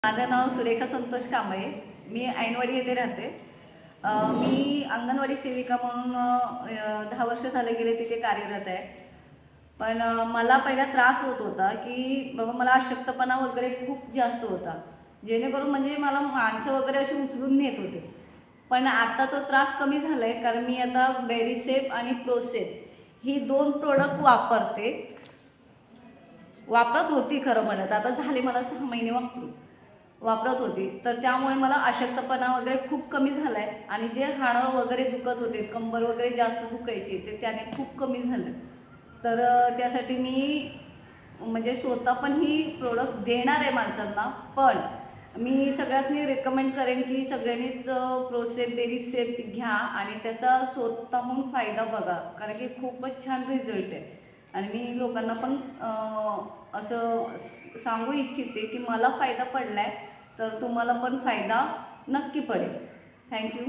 माझं नाव सुरेखा संतोष कांबळे. मी ऐनवाडी येथे राहते. मी अंगणवाडी सेविका म्हणून 10 वर्ष झाले गेले तिथे कार्यरत आहे. पण मला पहिला त्रास होत होता की बाबा मला अशक्तपणा वगैरे खूप जास्त होता, जेणेकरून म्हणजे मला माणसं वगैरे अशी उचलून नेत होते. पण आता तो त्रास कमी झाला आहे, कारण मी आता बेरीसेफ आणि प्रोसेफ ही 2 प्रोडक्ट वापरत होती. खरं म्हणत आता झाले मला 6 महिने वापरत होती. तर त्यामुळे मला अशक्तपणा वगैरे खूप कमी झाला आहे आणि जे हाडं वगैरे दुखत होते, कंबर वगैरे जास्त दुखायची, ते त्याने खूप कमी झालं. तर त्यासाठी मी म्हणजे स्वतः पण ही प्रोडक्ट देणार आहे माणसांना. पण मी सगळ्यांनी रेकमेंड करेन की सगळ्यांनीच प्रोसेफ बेरीसेफ घ्या आणि त्याचा स्वतःहून फायदा बघा, कारण की खूपच छान रिझल्ट आहे. आणि मी लोकांना पण असं सांगू इच्छिते की मला फायदा पडला आहे, तर तुम्हाला पण फायदा नक्की पडेल. थँक्यू.